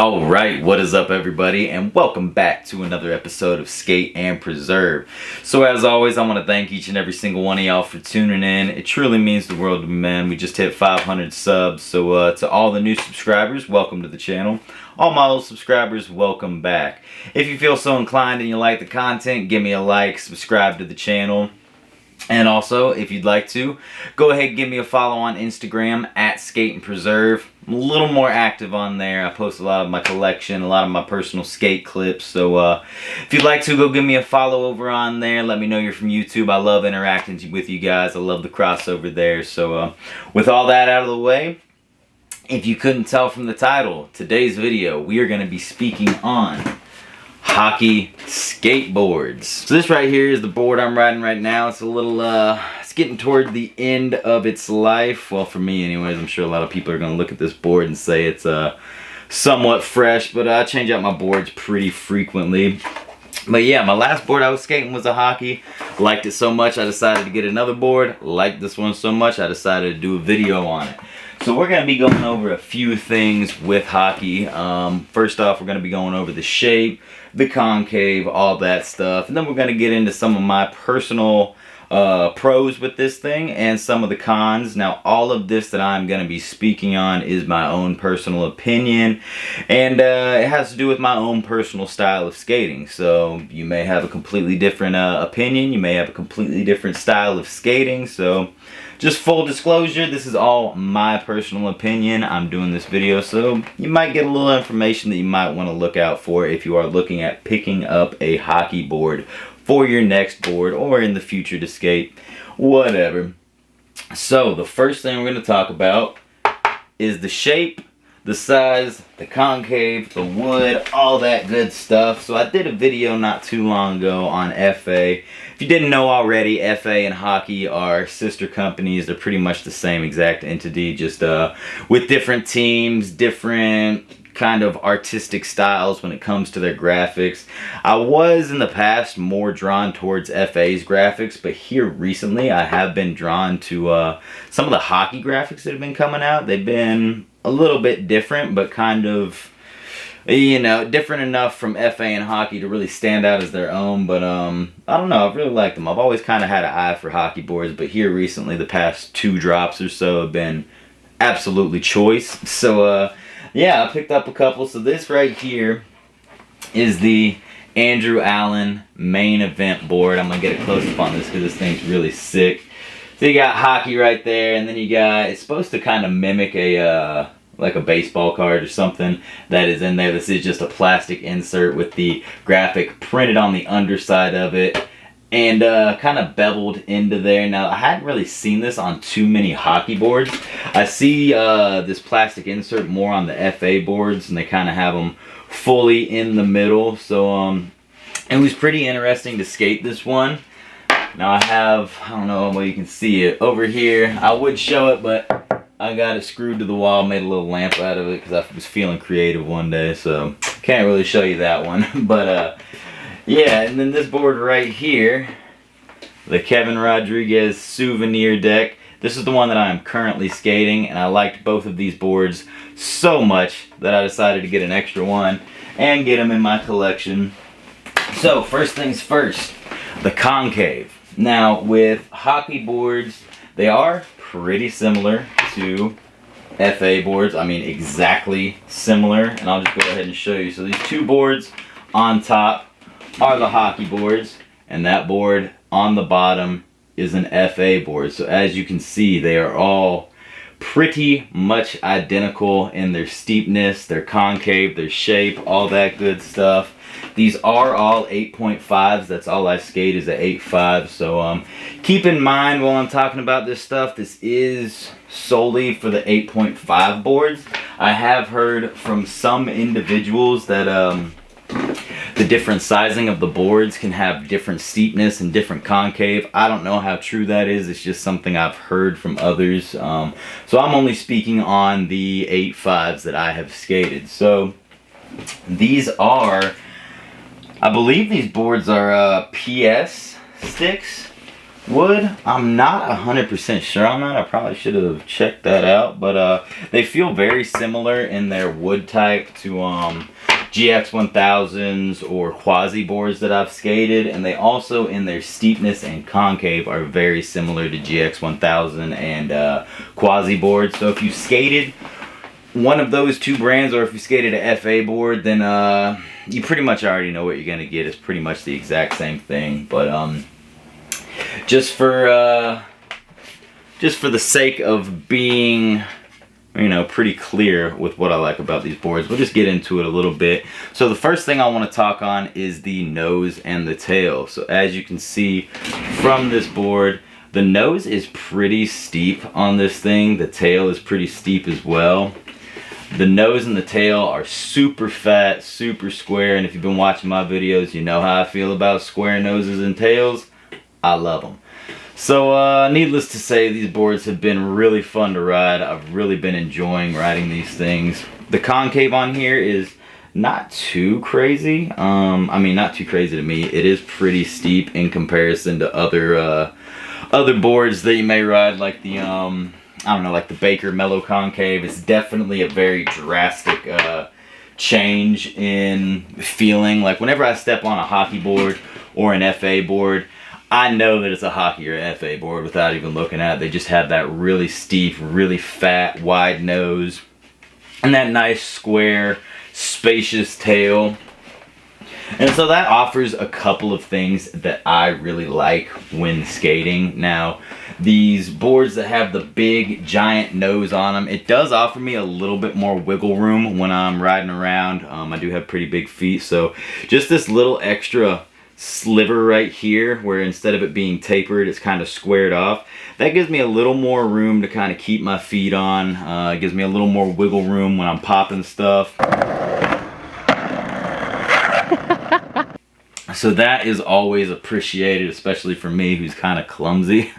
Alright, what is up everybody, and welcome back to another episode of Skate and Preserve. So as always, I want to thank each and every single one of y'all for tuning in. It truly means the world to me, man. We just hit 500 subs, so to all the new subscribers, welcome to the channel. All my old subscribers, welcome back. If you feel so inclined and you like the content, give me a like, subscribe to the channel. And also, if you'd like to, go ahead and give me a follow on Instagram at Skate and Preserve. I'm a little more active on there. I post a lot of my collection, a lot of my personal skate clips. So if you'd like to, go give me a follow over on there. Let me know you're from YouTube. I love interacting with you guys. I love the crossover there. So with all that out of the way, if you couldn't tell from the title, today's video, we are going to be speaking on hockey skateboards. So this right here is the board I'm riding right now. It's a little, it's getting toward the end of its life. Well, for me anyways. I'm sure a lot of people are going to look at this board and say it's somewhat fresh, but I change out my boards pretty frequently. But yeah, my last board I was skating was a hockey. Liked it so much I decided to get another board. Liked this one so much I decided to do a video on it. So we're going to be going over a few things with hockey. First off, we're going to be going over the shape, the concave, all that stuff. And then we're going to get into some of my personal pros with this thing and some of the cons. Now, all of this that I'm going to be speaking on is my own personal opinion. And it has to do with my own personal style of skating. So you may have a completely different opinion. You may have a completely different style of skating. So just full disclosure, this is all my personal opinion. I'm doing this video, so you might get a little information that you might want to look out for if you are looking at picking up a hockey board for your next board or in the future to skate, whatever. So the first thing we're going to talk about is the shape, the size, the concave, the wood, all that good stuff. So I did a video not too long ago on FA. If you didn't know already, FA and hockey are sister companies. They're pretty much the same exact entity, just with different teams, different kind of artistic styles when it comes to their graphics. I was in the past more drawn towards FA's graphics, but here recently I have been drawn to some of the hockey graphics that have been coming out. They've been a little bit different, but kind of, you know, different enough from FA and hockey to really stand out as their own. But I don't know, I've really liked them. I've always kind of had an eye for hockey boards, but here recently, the past 2 drops or so have been absolutely choice. So yeah, I picked up a couple. So this right here is the Andrew Allen main event board. I'm gonna get a close up on this because this thing's really sick. So you got hockey right there, and then you got, it's supposed to kind of mimic a like a baseball card or something that is in there. This is just a plastic insert with the graphic printed on the underside of it and kind of beveled into there. Now, I hadn't really seen this on too many hockey boards. I see this plastic insert more on the FA boards, and they kind of have them fully in the middle. So it was pretty interesting to skate this one. Now I have, I don't know where you can see it over here. I would show it, but I got it screwed to the wall, made a little lamp out of it because I was feeling creative one day, so can't really show you that one. But yeah, and then this board right here, the Kevin Rodriguez souvenir deck. This is the one that I am currently skating, and I liked both of these boards so much that I decided to get an extra one and get them in my collection. So first things first, the concave. Now with hockey boards, they are pretty similar to FA boards. I mean, exactly similar. And I'll just go ahead and show you. So these 2 boards on top are the hockey boards, and that board on the bottom is an FA board. So as you can see, they are all pretty much identical in their steepness, their concave, their shape, all that good stuff. These are all 8.5s. That's all I skate is at 8.5. So keep in mind while I'm talking about this stuff, this is solely for the 8.5 boards. I have heard from some individuals that the different sizing of the boards can have different steepness and different concave. I don't know how true that is. It's just something I've heard from others. So I'm only speaking on the 8.5s that I have skated. So these are, I believe these boards are PS sticks. Wood, I'm not 100% sure on that. I probably should have checked that out, but they feel very similar in their wood type to GX 1000s or quasi boards that I've skated, and they also in their steepness and concave are very similar to GX 1000 and quasi boards. So if you skated one of those two brands, or if you skated a FA board, then you pretty much already know what you're gonna get. It's pretty much the exact same thing, but just for the sake of being, you know, pretty clear with what I like about these boards, we'll just get into it a little bit. So the first thing I want to talk on is the nose and the tail. So as you can see from this board, the nose is pretty steep on this thing. The tail is pretty steep as well. The nose and the tail are super fat, super square, and if you've been watching my videos, you know how I feel about square noses and tails. I love them. So needless to say, these boards have been really fun to ride. I've really been enjoying riding these things. The concave on here is not too crazy. I mean, not too crazy to me. It is pretty steep in comparison to other boards that you may ride, like the I don't know, like the Baker Mellow Concave. It's definitely a very drastic change in feeling. Like whenever I step on a hockey board or an FA board, I know that it's a hockey or FA board without even looking at it. They just have that really steep, really fat, wide nose, and that nice, square, spacious tail. And so that offers a couple of things that I really like when skating. Now, these boards that have the big, giant nose on them, it does offer me a little bit more wiggle room when I'm riding around. I do have pretty big feet, so just this little extra sliver right here, where instead of it being tapered, it's kind of squared off. That gives me a little more room to kind of keep my feet on. It gives me a little more wiggle room when I'm popping stuff. So that is always appreciated, especially for me who's kind of clumsy.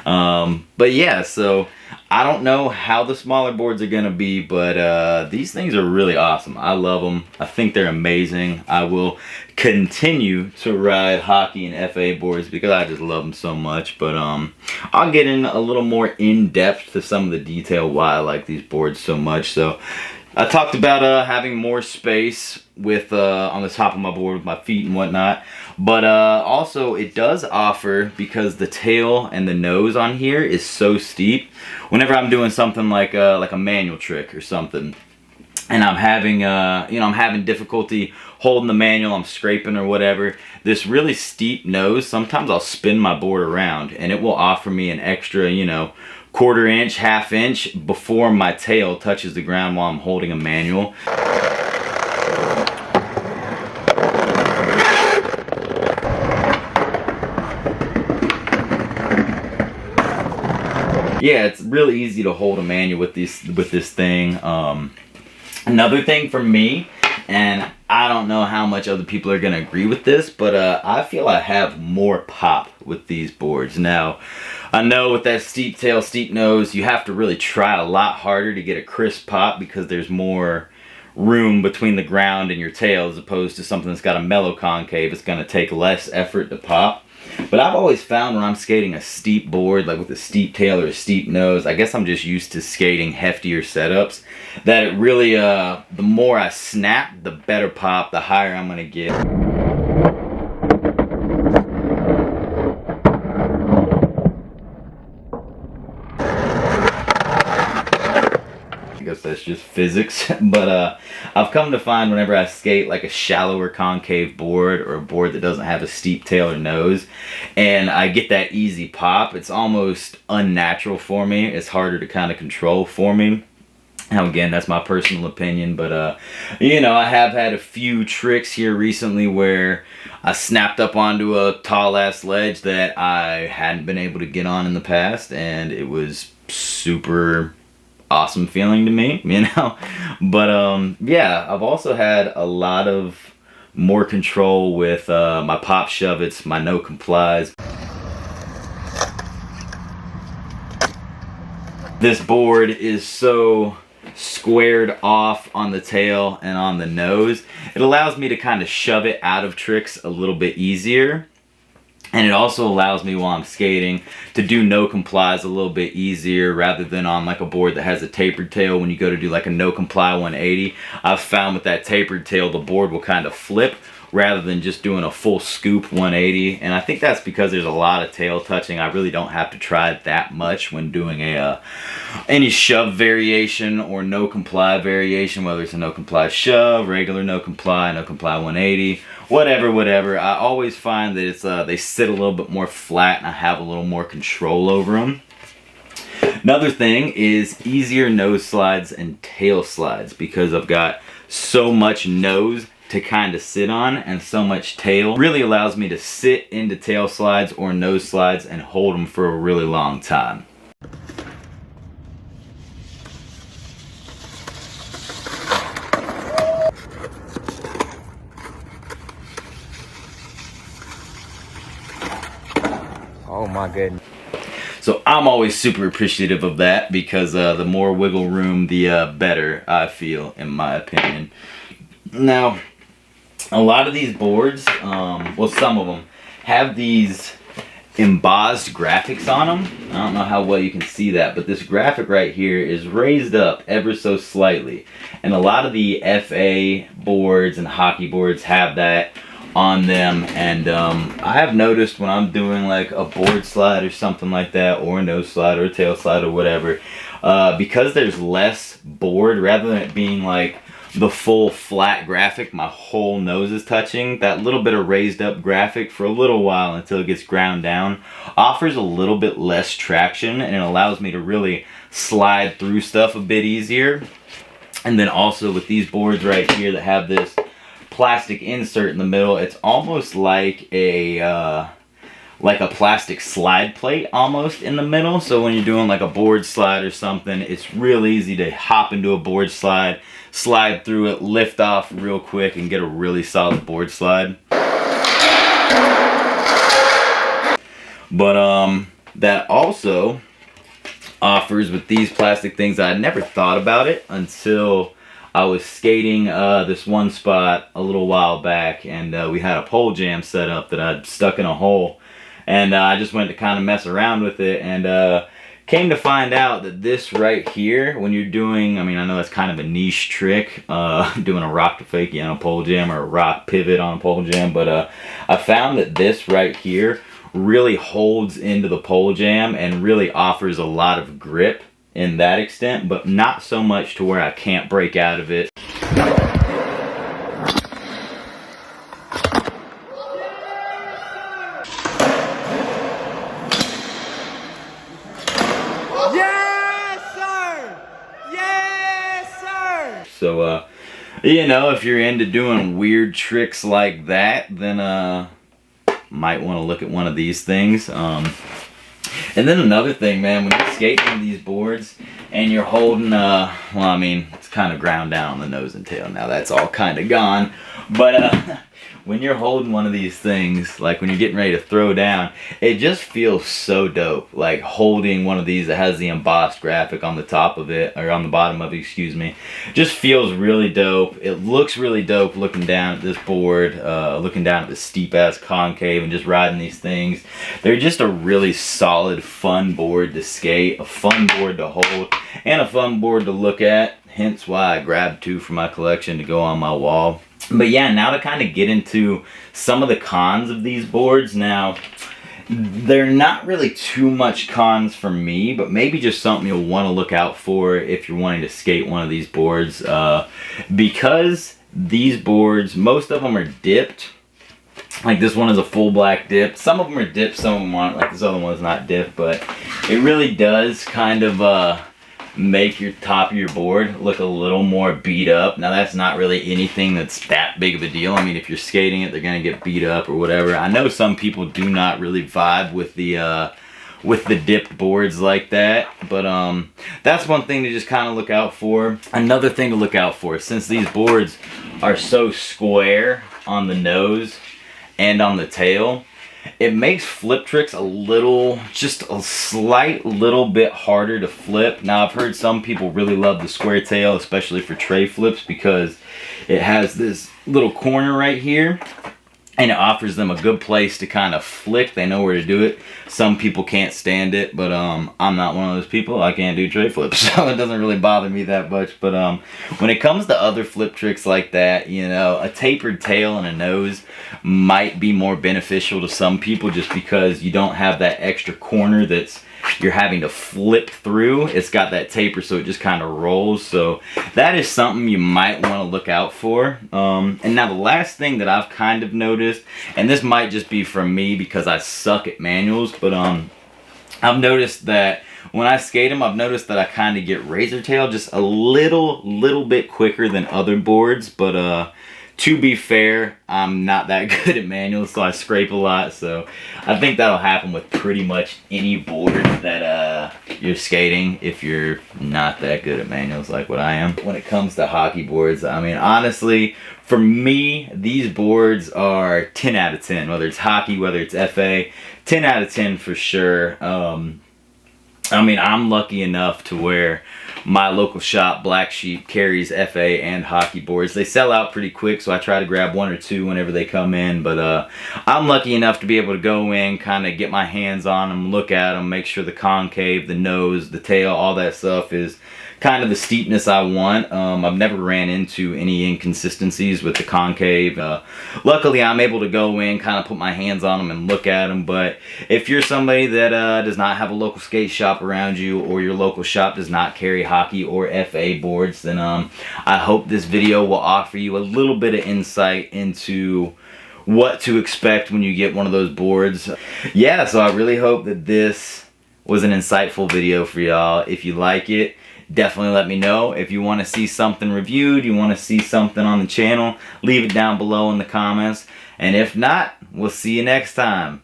But yeah, so I don't know how the smaller boards are going to be, but these things are really awesome. I love them. I think they're amazing. I will continue to ride hockey and FA boards because I just love them so much. But I'll get in a little more in-depth to some of the detail why I like these boards so much. So I talked about having more space with on the top of my board with my feet and whatnot, but also it does offer, because the tail and the nose on here is so steep, whenever I'm doing something like a manual trick or something, and I'm having you know, I'm having difficulty holding the manual, I'm scraping or whatever, this really steep nose, sometimes I'll spin my board around and it will offer me an extra, you know, quarter inch, half inch before my tail touches the ground while I'm holding a manual. Yeah, it's really easy to hold a manual with this thing. Another thing for me, and I don't know how much other people are going to agree with this, but I feel I have more pop with these boards. Now, I know with that steep tail, steep nose, you have to really try a lot harder to get a crisp pop because there's more room between the ground and your tail, as opposed to something that's got a mellow concave. It's going to take less effort to pop. But I've always found when I'm skating a steep board, like with a steep tail or a steep nose, I guess I'm just used to skating heftier setups, that it really, the more I snap, the better pop, the higher I'm going to get. I guess that's just physics, but I've come to find whenever I skate like a shallower concave board, or a board that doesn't have a steep tail or nose, and I get that easy pop, it's almost unnatural for me. It's harder to kind of control for me. Now again, that's my personal opinion, but you know, I have had a few tricks here recently where I snapped up onto a tall ass ledge that I hadn't been able to get on in the past, and it was super awesome feeling to me, you know. But yeah, I've also had a lot of more control with my pop shove-its, my no complies. This board is so squared off on the tail and on the nose, it allows me to kind of shove it out of tricks a little bit easier. And it also allows me while I'm skating to do no complies a little bit easier rather than on like a board that has a tapered tail. When you go to do like a no comply 180, I've found with that tapered tail, the board will kind of flip rather than just doing a full scoop 180. And I think that's because there's a lot of tail touching. I really don't have to try that much when doing a any shove variation or no comply variation, whether it's a no comply shove, regular no comply 180, whatever. I always find that it's they sit a little bit more flat and I have a little more control over them. Another thing is easier nose slides and tail slides, because I've got so much nose to kind of sit on and so much tail. Really allows me to sit into tail slides or nose slides and hold them for a really long time. Oh my goodness. So I'm always super appreciative of that, because the more wiggle room, the better I feel, in my opinion. Now, a lot of these boards, well, some of them, have these embossed graphics on them. I don't know how well you can see that, but this graphic right here is raised up ever so slightly. And a lot of the FA boards and hockey boards have that on them. And I have noticed when I'm doing like a board slide or something like that, or a nose slide or a tail slide or whatever, because there's less board, rather than it being like the full flat graphic, my whole nose is touching, that little bit of raised up graphic for a little while until it gets ground down offers a little bit less traction, and it allows me to really slide through stuff a bit easier. And then also with these boards right here that have this plastic insert in the middle, it's almost like a plastic slide plate almost in the middle. So when you're doing like a board slide or something, it's real easy to hop into a board slide, slide through it, lift off real quick, and get a really solid board slide. But that also offers with these plastic things, I had never thought about it until I was skating this one spot a little while back, and we had a pole jam set up that I'd stuck in a hole, and I just went to kind of mess around with it, and came to find out that this right here, when you're doing, I mean, I know that's kind of a niche trick, doing a rock to fakie on a pole jam or a rock pivot on a pole jam, but I found that this right here really holds into the pole jam and really offers a lot of grip in that extent, but not so much to where I can't break out of it. Yes, sir! Yes, sir! So, you know, if you're into doing weird tricks like that, then might want to look at one of these things. And then another thing, man, when you're skating these boards and you're holding, well, I mean, it's kind of ground down on the nose and tail now. That's all kind of gone. But when you're holding one of these things, like when you're getting ready to throw down, it just feels so dope. Like holding one of these that has the embossed graphic on the top of it, or on the bottom of it, excuse me, just feels really dope. It looks really dope looking down at this board, looking down at the steep ass concave and just riding these things. They're just a really solid, fun board to skate, a fun board to hold, and a fun board to look at. Hence why I grabbed two for my collection to go on my wall. But yeah, now to kind of get into some of the cons of these boards. Now, they're not really too much cons for me, but maybe just something you'll want to look out for if you're wanting to skate one of these boards. Because these boards, most of them are dipped. Like this one is a full black dip. Some of them are dipped, some of them aren't. Like this other one's not dipped, but it really does kind of make your top of your board look a little more beat up. Now that's not really anything that's that big of a deal. I mean, if you're skating it, they're gonna get beat up or whatever. I know some people do not really vibe with the dipped boards like that, but that's one thing to just kind of look out for. Another thing to look out for, since these boards are so square on the nose and on the tail, it makes flip tricks just a slight little bit harder to flip. Now I've heard some people really love the square tail, especially for tray flips, because it has this little corner right here, and it offers them a good place to kind of flick. They know where to do it. Some people can't stand it, but I'm not one of those people. I can't do tray flips, so it doesn't really bother me that much. But when it comes to other flip tricks like that, you know, a tapered tail and a nose might be more beneficial to some people, just because you don't have that extra corner that's you're having to flip through. It's got that taper, so it just kind of rolls. So that is something you might want to look out for. And now the last thing that I've kind of noticed, and this might just be from me because I suck at manuals, but I've noticed that when I skate them, I've noticed that I kind of get razor tail just a little bit quicker than other boards. But to be fair, I'm not that good at manuals, so I scrape a lot. So I think that'll happen with pretty much any board that you're skating if you're not that good at manuals like what I am. When it comes to hockey boards, I mean, honestly, for me, these boards are 10 out of 10. Whether it's hockey, whether it's FA, 10 out of 10 for sure. I mean, I'm lucky enough to where my local shop, Black Sheep, carries FA and hockey boards. They sell out pretty quick, so I try to grab one or two whenever they come in. But I'm lucky enough to be able to go in, kind of get my hands on them, look at them, make sure the concave, the nose, the tail, all that stuff is kind of the steepness I want. I've never ran into any inconsistencies with the concave. Luckily, I'm able to go in, kind of put my hands on them and look at them. But if you're somebody that does not have a local skate shop around you, or your local shop does not carry hockey or FA boards, then I hope this video will offer you a little bit of insight into what to expect when you get one of those boards. Yeah, so I really hope that this was an insightful video for y'all. If you like it, definitely let me know. If you want to see something reviewed, you want to see something on the channel, leave it down below in the comments. And if not, we'll see you next time.